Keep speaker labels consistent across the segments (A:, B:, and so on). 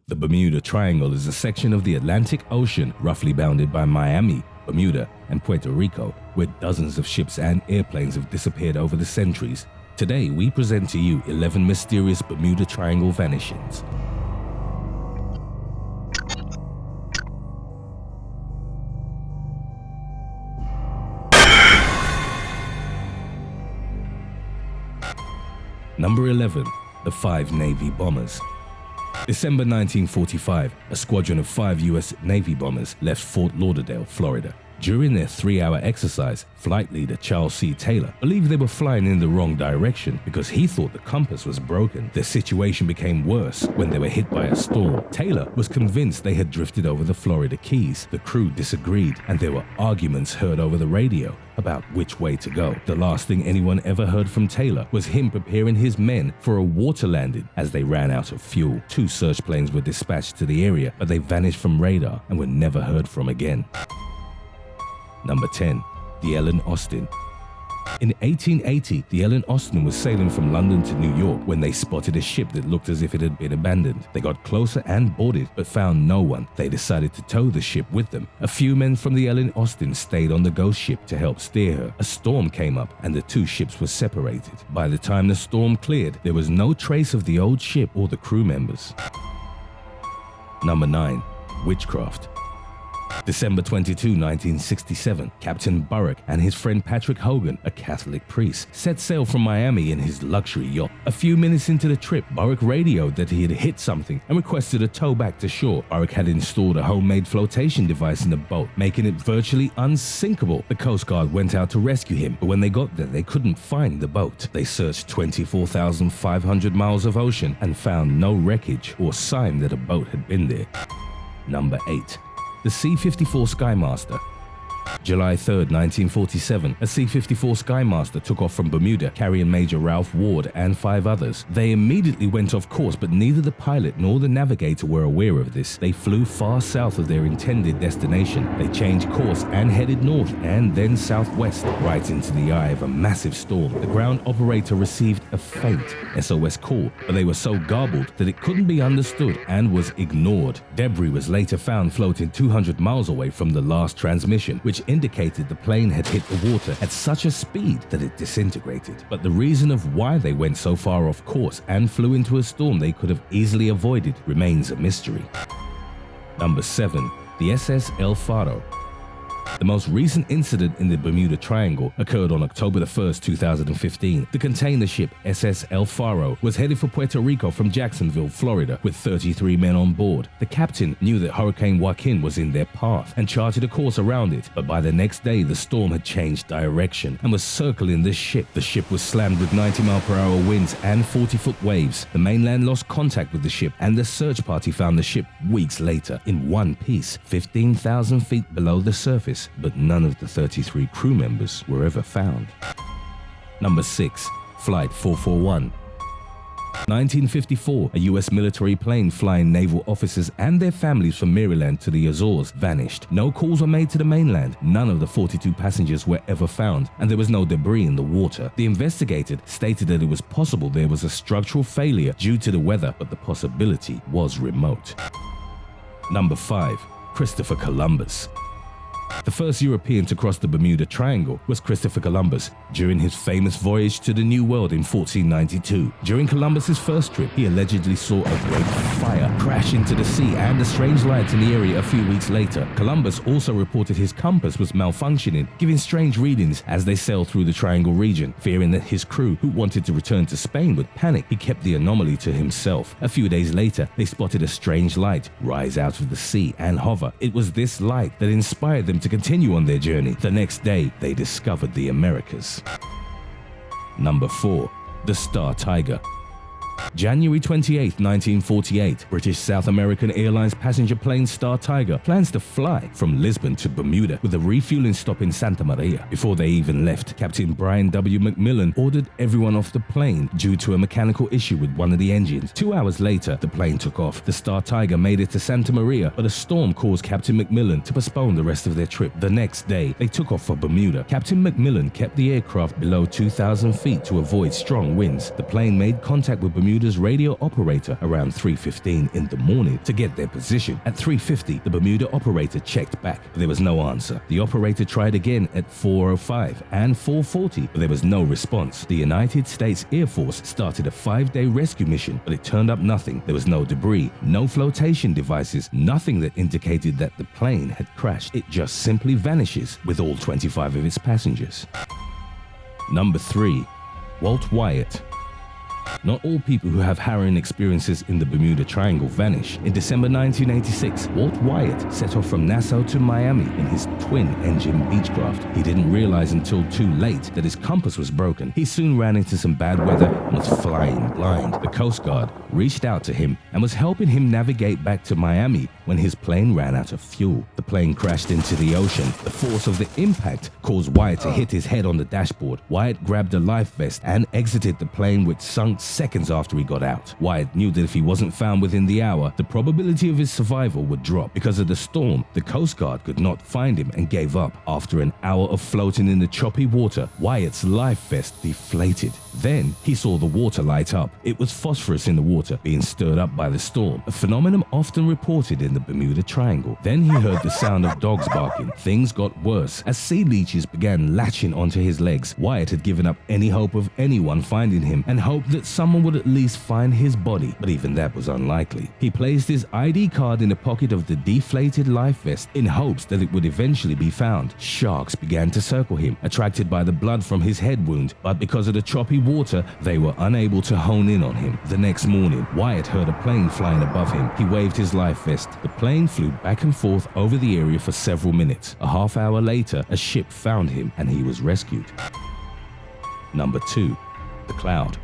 A: The Bermuda Triangle is a section of the Atlantic Ocean roughly bounded by Miami, Bermuda, and Puerto Rico, where dozens of ships and airplanes have disappeared over the centuries. Today, we present to you 11 mysterious Bermuda Triangle vanishings. Number 11. The 5 Navy Bombers. December 1945, a squadron of 5 U.S. Navy bombers left Fort Lauderdale, Florida. During their 3-hour exercise, flight leader Charles C. Taylor believed they were flying in the wrong direction because he thought the compass was broken. The situation became worse when they were hit by a storm. Taylor was convinced they had drifted over the Florida Keys. The crew disagreed, and there were arguments heard over the radio about which way to go. The last thing anyone ever heard from Taylor was him preparing his men for a water landing. As they ran out of fuel, 2 search planes were dispatched to the area, but they vanished from radar and were never heard from again. Number 10. The Ellen Austin. In 1880, the Ellen Austin was sailing from London to New York when they spotted a ship that looked as if it had been abandoned. They got closer and boarded, but found no one. They decided to tow the ship with them. A few men from the Ellen Austin stayed on the ghost ship to help steer her. A storm came up and the 2 ships were separated. By the time the storm cleared, there was no trace of the old ship or the crew members. Number 9. Witchcraft. December 22, 1967, Captain Burke and his friend Patrick Hogan, a Catholic priest, set sail from Miami in his luxury yacht. A few minutes into the trip, Burke radioed that he had hit something and requested a tow back to shore. Burke had installed a homemade flotation device in the boat, making it virtually unsinkable. The Coast Guard went out to rescue him, but when they got there, they couldn't find the boat. They searched 24,500 miles of ocean and found no wreckage or sign that a boat had been there. Number 8. The C-54 Skymaster. July 3, 1947, a C-54 Skymaster took off from Bermuda carrying Major Ralph Ward and 5 others. They immediately went off course, but neither the pilot nor the navigator were aware of this. They flew far south of their intended destination. They changed course and headed north and then southwest, right into the eye of a massive storm. The ground operator received a faint SOS call, but they were so garbled that it couldn't be understood and was ignored. Debris was later found floating 200 miles away from the last transmission, which indicated the plane had hit the water at such a speed that it disintegrated. But the reason of why they went so far off course and flew into a storm they could have easily avoided remains a mystery. Number 7. The SS El-Faro. The most recent incident in the Bermuda Triangle occurred on October 1, 2015. The container ship SS El-Faro was headed for Puerto Rico from Jacksonville, Florida, with 33 men on board. The captain knew that Hurricane Joaquin was in their path and charted a course around it, but by the next day the storm had changed direction and was circling the ship. The ship was slammed with 90-mile-per-hour winds and 40-foot waves. The mainland lost contact with the ship, and the search party found the ship weeks later in one piece, 15,000 feet below the surface. But none of the 33 crew members were ever found. Number 6. Flight 441. 1954, a U.S. military plane flying naval officers and their families from Maryland to the Azores vanished. No calls were made to the mainland. None of the 42 passengers were ever found, and there was no debris in the water. The investigator stated that it was possible there was a structural failure due to the weather, but the possibility was remote. Number 5. Christopher Columbus. The first European to cross the Bermuda Triangle was Christopher Columbus during his famous voyage to the New World in 1492. During Columbus's first trip, he allegedly saw a great fire crash into the sea and a strange light in the area a few weeks later. Columbus also reported his compass was malfunctioning, giving strange readings as they sailed through the Triangle region. Fearing that his crew, who wanted to return to Spain, would panic, he kept the anomaly to himself. A few days later, they spotted a strange light rise out of the sea and hover. It was this light that inspired them to continue on their journey. The next day, they discovered the Americas. Number 4. The Star Tiger. January 28, 1948, British South American Airlines passenger plane Star Tiger plans to fly from Lisbon to Bermuda with a refueling stop in Santa Maria. Before they even left, Captain Brian W. McMillan ordered everyone off the plane due to a mechanical issue with one of the engines. 2 hours later, the plane took off. The Star Tiger made it to Santa Maria, but a storm caused Captain McMillan to postpone the rest of their trip. The next day, they took off for Bermuda. Captain McMillan kept the aircraft below 2,000 feet to avoid strong winds. The plane made contact with Bermuda Bermuda's radio operator around 3:15 in the morning to get their position. At 3:50, the Bermuda operator checked back, but there was no answer. The operator tried again at 4:05 and 4:40, but there was no response. The United States Air Force started a 5-day rescue mission, but it turned up nothing. There was no debris, no flotation devices, nothing that indicated that the plane had crashed. It just simply vanishes with all 25 of its passengers. Number 3. Walt Wyatt. Not all people who have harrowing experiences in the Bermuda Triangle vanish. In December 1986, Walt Wyatt set off from Nassau to Miami in his twin-engine Beechcraft. He didn't realize until too late that his compass was broken. He soon ran into some bad weather and was flying blind. The Coast Guard reached out to him and was helping him navigate back to Miami when his plane ran out of fuel. The plane crashed into the ocean. The force of the impact caused Wyatt to hit his head on the dashboard. Wyatt grabbed a life vest and exited the plane, which sunk seconds after he got out. Wyatt knew that if he wasn't found within the hour, the probability of his survival would drop. Because of the storm, the Coast Guard could not find him and gave up. After an hour of floating in the choppy water, Wyatt's life vest deflated. Then he saw the water light up. It was phosphorus in the water being stirred up by the storm, a phenomenon often reported in the Bermuda Triangle. Then he heard the sound of dogs barking. Things got worse as sea leeches began latching onto his legs. Wyatt had given up any hope of anyone finding him and hoped that someone would at least find his body, but even that was unlikely. He placed his ID card in the pocket of the deflated life vest in hopes that it would eventually be found. Sharks began to circle him, attracted by the blood from his head wound, but because of the choppy water, they were unable to hone in on him. The next morning, Wyatt heard a plane flying above him. He waved his life vest. The plane flew back and forth over the area for several minutes. A half hour later, a ship found him and he was rescued. Number 2. The Cloud.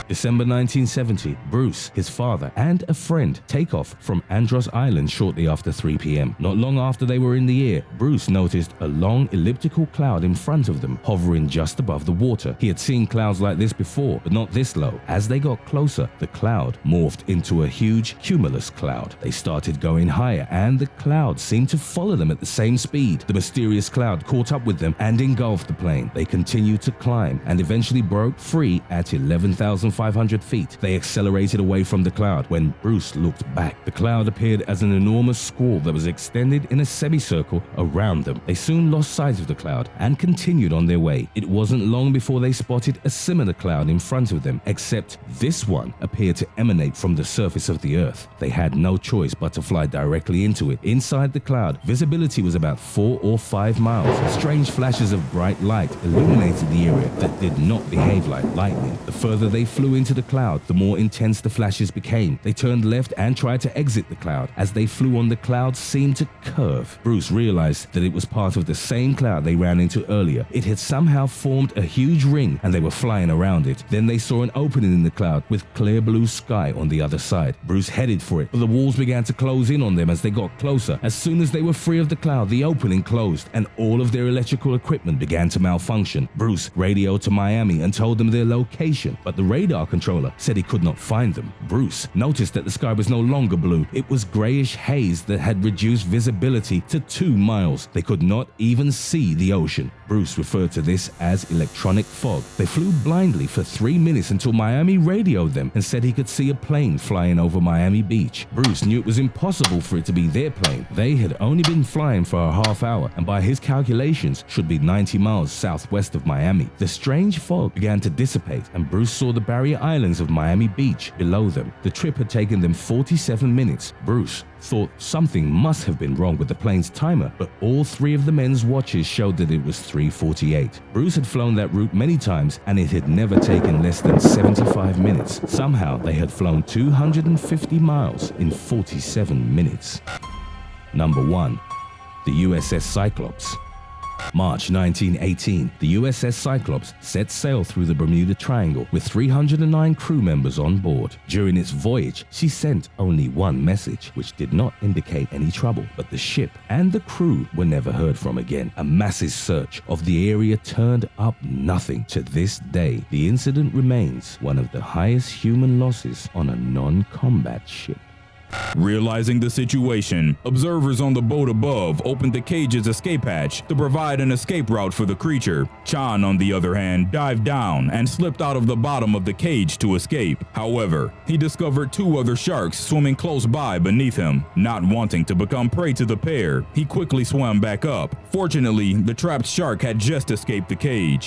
A: December 1970, Bruce, his father, and a friend take off from Andros Island shortly after 3 p.m. Not long after they were in the air, Bruce noticed a long elliptical cloud in front of them, hovering just above the water. He had seen clouds like this before, but not this low. As they got closer, the cloud morphed into a huge cumulus cloud. They started going higher, and the cloud seemed to follow them at the same speed. The mysterious cloud caught up with them and engulfed the plane. They continued to climb and eventually broke free at 11,500 feet. They accelerated away from the cloud. When Bruce looked back, the cloud appeared as an enormous squall that was extended in a semicircle around them. They soon lost sight of the cloud and continued on their way. It wasn't long before they spotted a similar cloud in front of them, except this one appeared to emanate from the surface of the earth. They had no choice but to fly directly into it. Inside the cloud, visibility was about 4 or 5 miles. Strange flashes of bright light illuminated the area that did not behave like lightning. The further they flew into the cloud, the more intense the flashes became. They turned left and tried to exit the cloud. As they flew on, the cloud seemed to curve. Bruce realized that it was part of the same cloud they ran into earlier. It had somehow formed a huge ring and they were flying around it. Then they saw an opening in the cloud with clear blue sky on the other side. Bruce headed for it, but the walls began to close in on them as they got closer. As soon as they were free of the cloud, the opening closed and all of their electrical equipment began to malfunction. Bruce radioed to Miami and told them their location, but the radar controller said he could not find them. Bruce noticed that the sky was no longer blue. It was grayish haze that had reduced visibility to 2 miles. They could not even see the ocean. Bruce referred to this as electronic fog. They flew blindly for 3 minutes until Miami radioed them and said he could see a plane flying over Miami Beach. Bruce knew it was impossible for it to be their plane. They had only been flying for a half hour and by his calculations should be 90 miles southwest of Miami. The strange fog began to dissipate and Bruce saw the barrier islands of Miami Beach below them. The trip had taken them 47 minutes. Bruce thought something must have been wrong with the plane's timer, but all 3 of the men's watches showed that it was 3:48. Bruce had flown that route many times and it had never taken less than 75 minutes. Somehow they had flown 250 miles in 47 minutes. Number 1. The USS Cyclops. March 1918, the USS Cyclops set sail through the Bermuda Triangle with 309 crew members on board. During its voyage, she sent only one message, which did not indicate any trouble, but the ship and the crew were never heard from again. A massive search of the area turned up nothing. To this day, the incident remains one of the highest human losses on a non-combat ship.
B: Realizing the situation, observers on the boat above opened the cage's escape hatch to provide an escape route for the creature. Chan, on the other hand, dived down and slipped out of the bottom of the cage to escape. However, he discovered two other sharks swimming close by beneath him. Not wanting to become prey to the pair, he quickly swam back up. Fortunately, the trapped shark had just escaped the cage.